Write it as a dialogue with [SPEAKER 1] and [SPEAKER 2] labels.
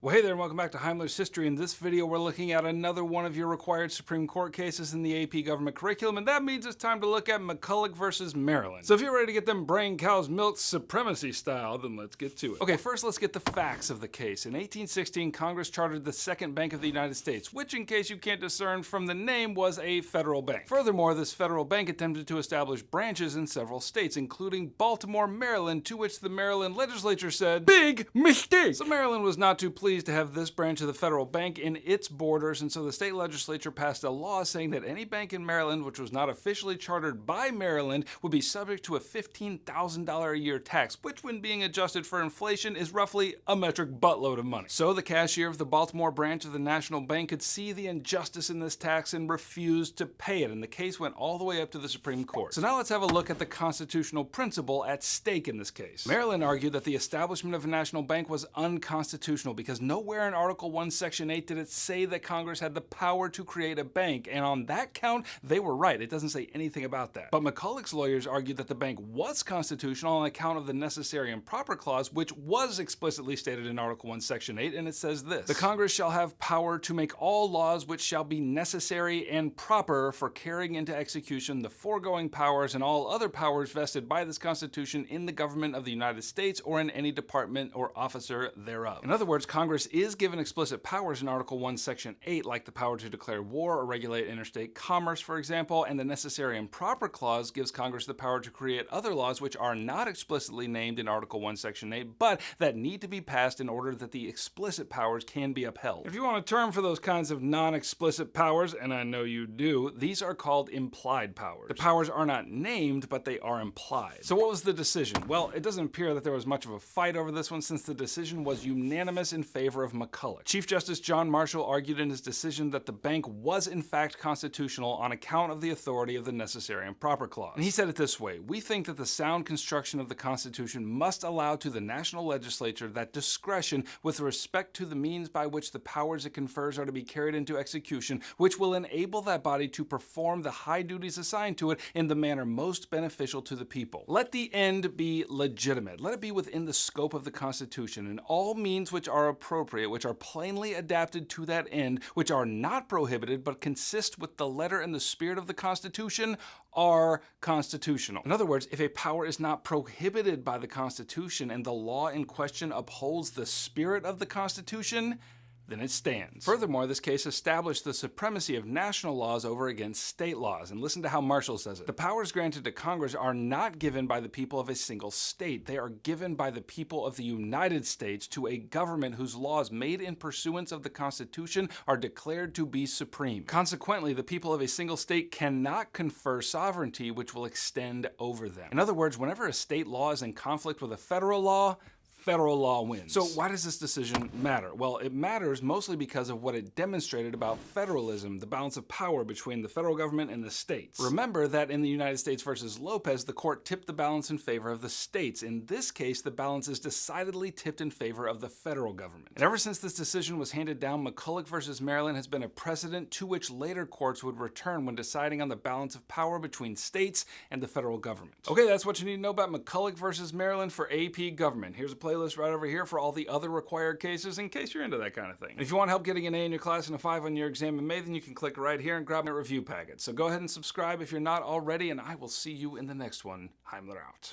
[SPEAKER 1] Well, hey there, and welcome back to Heimler's History. In this video, we're looking at another one of your required Supreme Court cases in the AP government curriculum, and that means it's time to look at McCulloch versus Maryland. So if you're ready to get them brain cows milked supremacy style, then let's get to it. Okay, first let's get the facts of the case. In 1816, Congress chartered the Second Bank of the United States, which, in case you can't discern from the name, was a federal bank. Furthermore, this federal bank attempted to establish branches in several states, including Baltimore, Maryland, to which the Maryland legislature said, "Big mistake!" So Maryland was not too pleased to have this branch of the federal bank in its borders, and so the state legislature passed a law saying that any bank in Maryland which was not officially chartered by Maryland would be subject to a $15,000 a year tax, which, when being adjusted for inflation, is roughly a metric buttload of money. So the cashier of the Baltimore branch of the National Bank could see the injustice in this tax and refused to pay it, and the case went all the way up to the Supreme Court. So now let's have a look at the constitutional principle at stake in this case. Maryland argued that the establishment of a national bank was unconstitutional because nowhere in Article 1, Section 8 did it say that Congress had the power to create a bank, and on that count, they were right. It doesn't say anything about that. But McCulloch's lawyers argued that the bank was constitutional on account of the necessary and proper clause, which was explicitly stated in Article 1, Section 8, and it says this: "The Congress shall have power to make all laws which shall be necessary and proper for carrying into execution the foregoing powers and all other powers vested by this Constitution in the government of the United States or in any department or officer thereof." In other words, Congress is given explicit powers in Article 1, Section 8, like the power to declare war or regulate interstate commerce, for example, and the necessary and proper clause gives Congress the power to create other laws which are not explicitly named in Article 1, Section 8, but that need to be passed in order that the explicit powers can be upheld. If you want a term for those kinds of non-explicit powers, and I know you do, these are called implied powers. The powers are not named, but they are implied. So what was the decision? Well, it doesn't appear that there was much of a fight over this one, since the decision was unanimous in favor of McCulloch. Chief Justice John Marshall argued in his decision that the bank was in fact constitutional on account of the authority of the necessary and proper clause. And he said it this way: "We think that the sound construction of the Constitution must allow to the national legislature that discretion with respect to the means by which the powers it confers are to be carried into execution, which will enable that body to perform the high duties assigned to it in the manner most beneficial to the people. Let the end be legitimate. Let it be within the scope of the Constitution, and all means which are appropriate, which are plainly adapted to that end, which are not prohibited but consist with the letter and the spirit of the Constitution, are constitutional." In other words, if a power is not prohibited by the Constitution and the law in question upholds the spirit of the Constitution, then it stands. Furthermore, this case established the supremacy of national laws over against state laws. And listen to how Marshall says it: "The powers granted to Congress are not given by the people of a single state. They are given by the people of the United States to a government whose laws made in pursuance of the Constitution are declared to be supreme. Consequently, the people of a single state cannot confer sovereignty which will extend over them." In other words, whenever a state law is in conflict with a federal law wins. So why does this decision matter? Well, it matters mostly because of what it demonstrated about federalism, the balance of power between the federal government and the states. Remember that in the United States versus Lopez, the court tipped the balance in favor of the states. In this case, the balance is decidedly tipped in favor of the federal government. And ever since this decision was handed down, McCulloch versus Maryland has been a precedent to which later courts would return when deciding on the balance of power between states and the federal government. Okay, that's what you need to know about McCulloch versus Maryland for AP Government. Here's a playlist right over here for all the other required cases in case you're into that kind of thing. And if you want help getting an A in your class and a 5 on your exam in May, then you can click right here and grab my review packet. So go ahead and subscribe if you're not already, and I will see you in the next one. Heimler out.